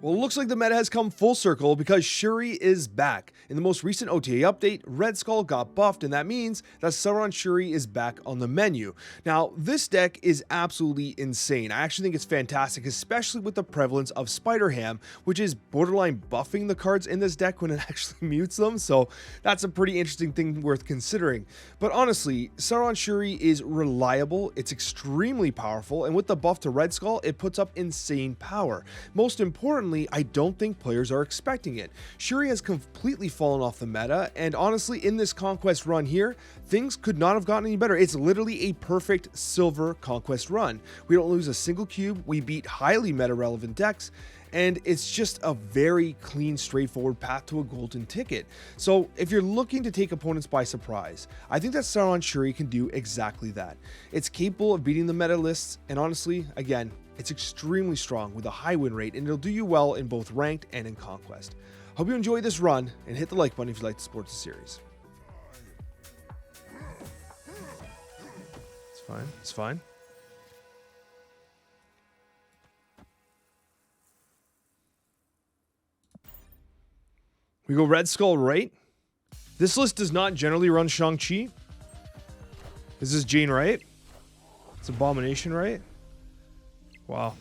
Well, it looks like the meta has come full circle because Shuri is back. In the most recent OTA update, Red Skull got buffed, and that means that Sauron Shuri is back on the menu. Now, this deck is absolutely insane. I actually think it's fantastic, especially with the prevalence of Spider Ham, which is borderline buffing the cards in this deck when it actually mutes them, so that's a pretty interesting thing worth considering. But honestly, Sauron Shuri is reliable, it's extremely powerful, and with the buff to Red Skull, it puts up insane power. Most importantly, I don't think players are expecting it. Shuri has completely fallen off the meta, and honestly, in this Conquest run here, things could not have gotten any better. It's literally a perfect silver Conquest run. We don't lose a single cube, we beat highly meta-relevant decks, and it's just a very clean, straightforward path to a golden ticket. So if you're looking to take opponents by surprise, I think that Sauron Shuri can do exactly that. It's capable of beating the meta lists, and honestly, again, it's extremely strong with a high win rate, and it'll do you well in both ranked and in Conquest. Hope you enjoyed this run, and hit the like button if you like to support the series. It's fine, it's fine. We go Red Skull right. This list does not generally run Shang-Chi. Is this Jane right? It's Abomination right? Wow.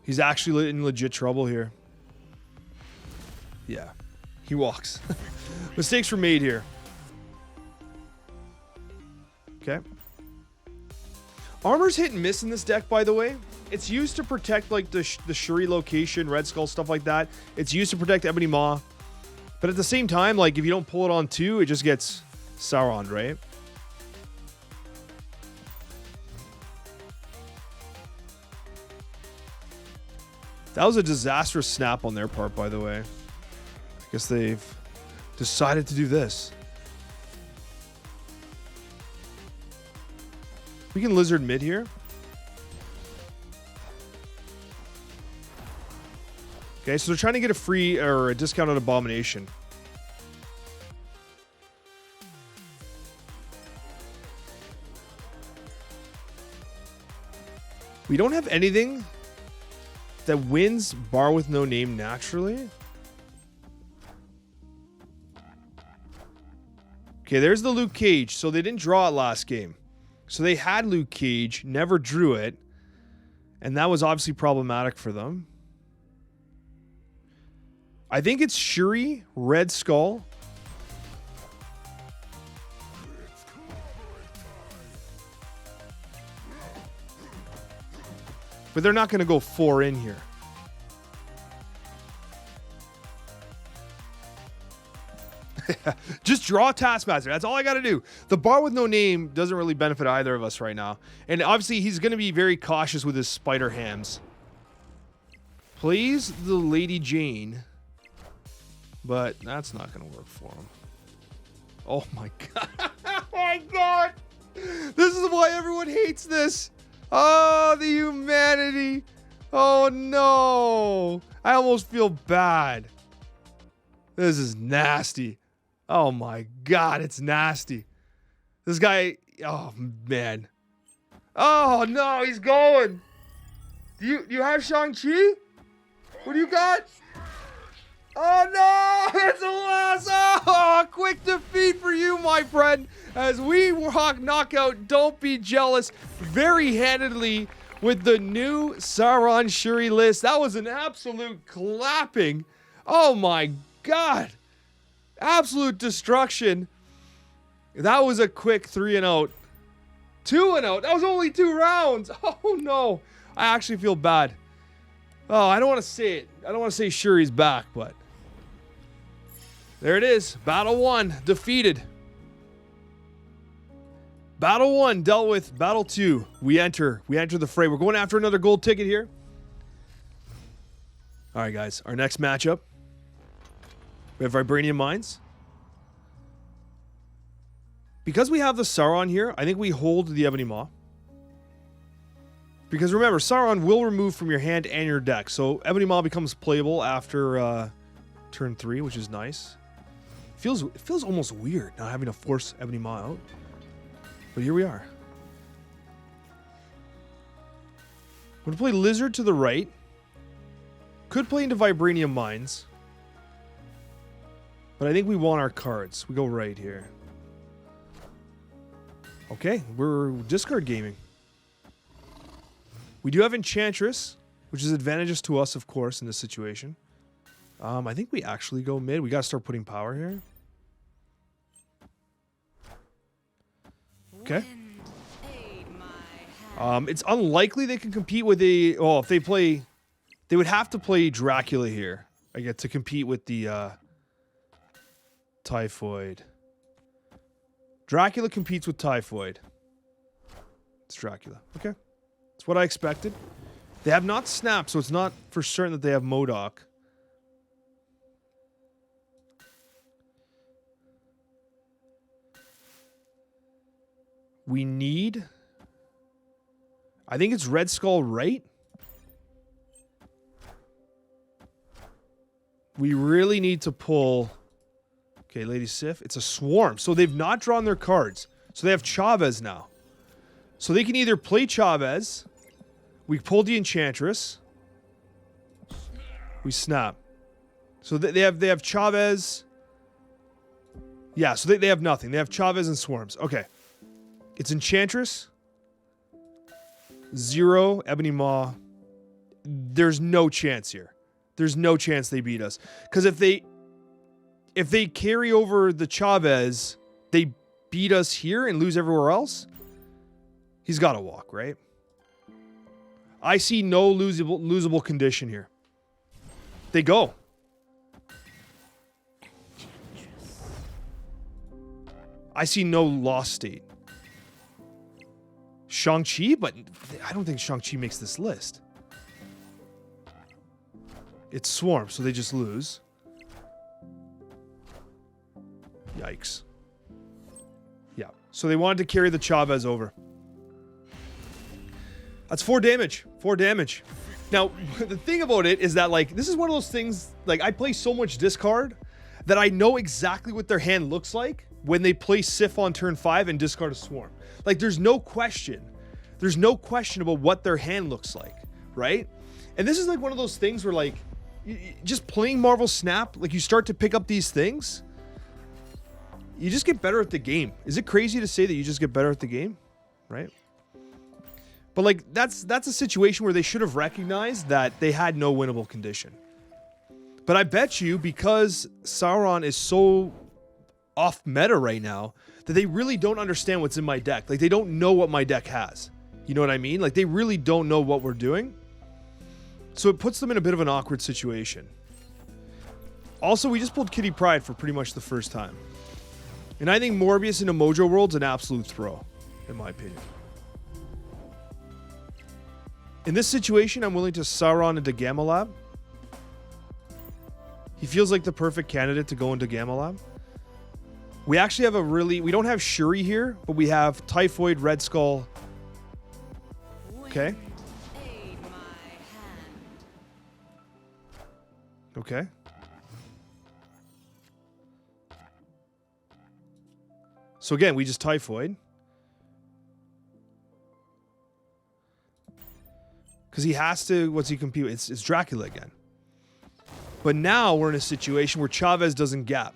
He's actually in legit trouble here. Yeah. He walks. Mistakes were made here. Okay. Armor's hit and miss in this deck, by the way. It's used to protect like the Shuri location, Red Skull, stuff like that. It's used to protect Ebony Maw. But at the same time, like if you don't pull it on 2, it just gets Sauron, right? That was a disastrous snap on their part, by the way. I guess they've decided to do this. We can Lizard mid here. Okay, so they're trying to get a free or a discounted Abomination. We don't have anything that wins Bar with no name naturally. Okay, there's the Luke Cage. So they didn't draw it last game. So they had Luke Cage, never drew it. And that was obviously problematic for them. I think it's Shuri, Red Skull. But they're not going to go 4 in here. Just draw Taskmaster. That's all I got to do. The Bar with no name doesn't really benefit either of us right now. And obviously, he's going to be very cautious with his Spider Hams. Plays the Lady Jane. But that's not going to work for him. Oh my God. Oh my God. This is why everyone hates this. Oh, the humanity. Oh, no. I almost feel bad. This is nasty. Oh, my God. It's nasty. This guy. Oh, man. Oh, no. He's going. Do you have Shang-Chi? What do you got? Oh, no. It's a loss. Oh, quick defeat for you, my friend. As we knock out Don't Be Jealous very handedly with the new Sauron Shuri list. That was an absolute clapping. Oh my God. Absolute destruction. That was a quick 3-0. 2-0. That was only 2 rounds. Oh no. I actually feel bad. Oh, I don't want to say it. I don't want to say Shuri's back, but there it is. Battle 1 defeated. Battle 1 dealt with. Battle 2, we enter the fray. We're going after another gold ticket here. All right, guys. Our next matchup. We have Vibranium Mines. Because we have the Sauron here, I think we hold the Ebony Maw. Because remember, Sauron will remove from your hand and your deck. So Ebony Maw becomes playable after turn 3, which is nice. It feels almost weird not having to force Ebony Maw out. But here we are. I'm going to play Lizard to the right. Could play into Vibranium Mines. But I think we want our cards. We go right here. Okay, we're discard gaming. We do have Enchantress, which is advantageous to us, of course, in this situation. I think we actually go mid. We got to start putting power here. Okay. It's unlikely they can compete with a... Oh, if they play... They would have to play Dracula here, I get to compete with the Typhoid. Dracula competes with Typhoid. It's Dracula. Okay. That's what I expected. They have not Snap, so it's not for certain that they have MODOK. We need... I think it's Red Skull, right? We really need to pull... Okay, Lady Sif. It's a Swarm. So they've not drawn their cards. So they have Chavez now. So they can either play Chavez. We pull the Enchantress. We Snap. So they have Chavez. Yeah, so they have nothing. They have Chavez and Swarms. Okay. It's Enchantress. 0, Ebony Maw. There's no chance here. There's no chance they beat us. Because if they carry over the Chavez, they beat us here and lose everywhere else. He's got to walk, right? I see no losable condition here. They go. I see no lost state. Shang-Chi, but I don't think Shang-Chi makes this list. It's Swarm, so they just lose. Yikes. Yeah. So they wanted to carry the Chavez over. That's 4 damage. 4 damage. Now, the thing about it is that, like, this is one of those things, like, I play so much discard that I know exactly what their hand looks like when they play Sif on turn 5 and discard a Swarm. Like, there's no question. There's no question about what their hand looks like, right? And this is, like, one of those things where, like, just playing Marvel Snap, like, you start to pick up these things. You just get better at the game. Is it crazy to say that you just get better at the game? Right? But, like, that's a situation where they should have recognized that they had no winnable condition. But I bet you, because Sauron is so off meta right now, that they really don't understand what's in my deck. Like, they don't know what my deck has. You know what I mean? Like, they really don't know what we're doing. So it puts them in a bit of an awkward situation. Also, we just pulled Kitty Pryde for pretty much the first time. And I think Morbius into Mojo World's an absolute throw, in my opinion. In this situation, I'm willing to Sauron into Gamma Lab. He feels like the perfect candidate to go into Gamma Lab. We actually have we don't have Shuri here, but we have Typhoid, Red Skull. Okay. Okay. So again, we just Typhoid. Because he has to, what's he compete with? It's Dracula again. But now we're in a situation where Chavez doesn't gap.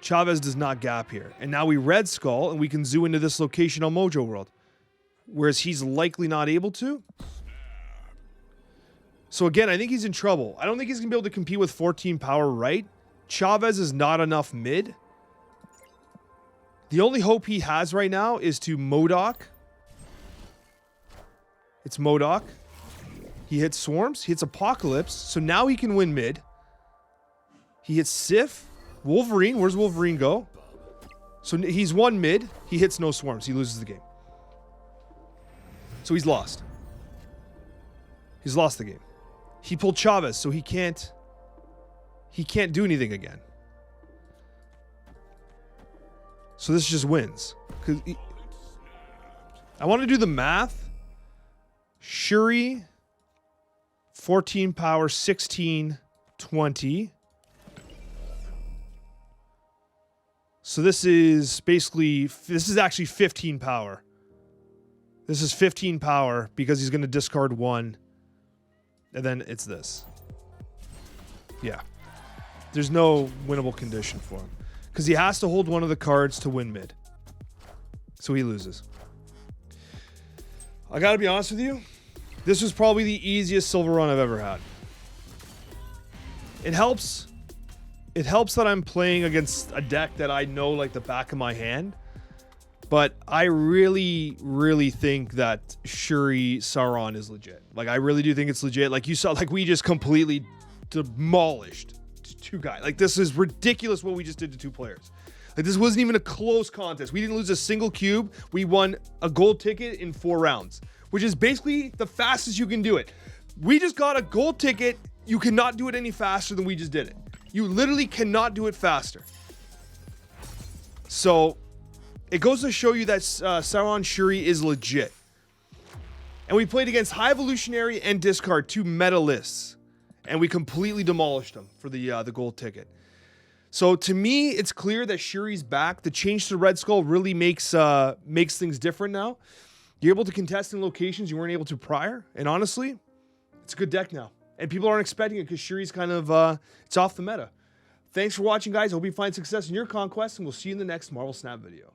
Chavez does not gap here. And now we Red Skull and we can zoo into this location on Mojo World. Whereas he's likely not able to. So again, I think he's in trouble. I don't think he's going to be able to compete with 14 power right. Chavez is not enough mid. The only hope he has right now is to MODOK. It's MODOK. He hits Swarms. He hits Apocalypse. So now he can win mid. He hits Sif. Wolverine. Where's Wolverine go? So he's won mid. He hits no Swarms. He loses the game. So he's lost. He's lost the game. He pulled Chavez, so he can't do anything again. So this just wins. I want to do the math. Shuri, 14 power, 16, 20. So this is actually 15 power. This is 15 power because he's going to discard 1. And then it's this. Yeah. There's no winnable condition for him. Because he has to hold one of the cards to win mid. So he loses. I gotta be honest with you. This was probably the easiest silver run I've ever had. It helps. It helps that I'm playing against a deck that I know like the back of my hand. But I really, really think that Shuri Sauron is legit. Like, I really do think it's legit. Like, you saw, like, we just completely demolished two guys. Like, this is ridiculous what we just did to two players. Like, this wasn't even a close contest. We didn't lose a single cube. We won a gold ticket in 4 rounds, which is basically the fastest you can do it. We just got a gold ticket. You cannot do it any faster than we just did it. You literally cannot do it faster. So it goes to show you that Sauron Shuri is legit. And we played against High Evolutionary and Discard, 2 meta lists. And we completely demolished them for the gold ticket. So to me, it's clear that Shuri's back. The change to Red Skull really makes things different now. You're able to contest in locations you weren't able to prior. And honestly, it's a good deck now. And people aren't expecting it because Shuri's kind of, it's off the meta. Thanks for watching, guys. I hope you find success in your conquest, and we'll see you in the next Marvel Snap video.